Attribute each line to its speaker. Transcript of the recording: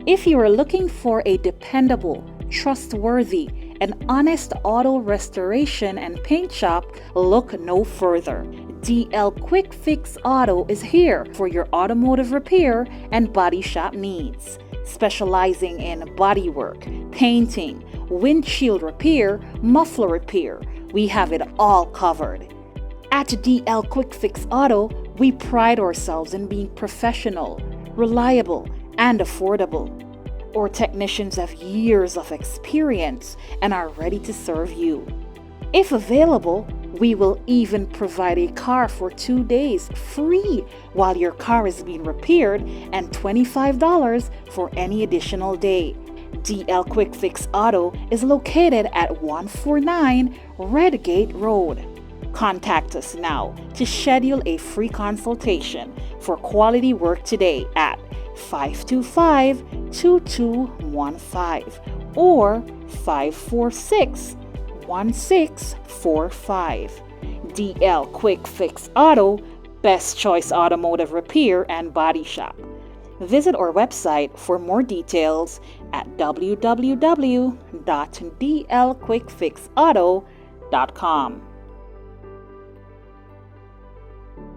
Speaker 1: If you are looking for a dependable, trustworthy, and honest auto restoration and paint shop, look no further. DL Quick Fix Auto is here for your automotive repair and body shop needs. Specializing in bodywork, painting, windshield repair, muffler repair, we have it all covered. At DL Quick Fix Auto, we pride ourselves in being professional, reliable, and affordable. Our technicians have years of experience and are ready to serve you. If available, we will even provide a car for 2 days free while your car is being repaired and $25 for any additional day. DL Quick Fix Auto is located at 149 Redgate Road. Contact us now to schedule a free consultation for quality work today at 525-2215 or 546-1645. DL Quick Fix Auto, best choice automotive repair and body shop. Visit our website for more details at www.dlquickfixauto.com.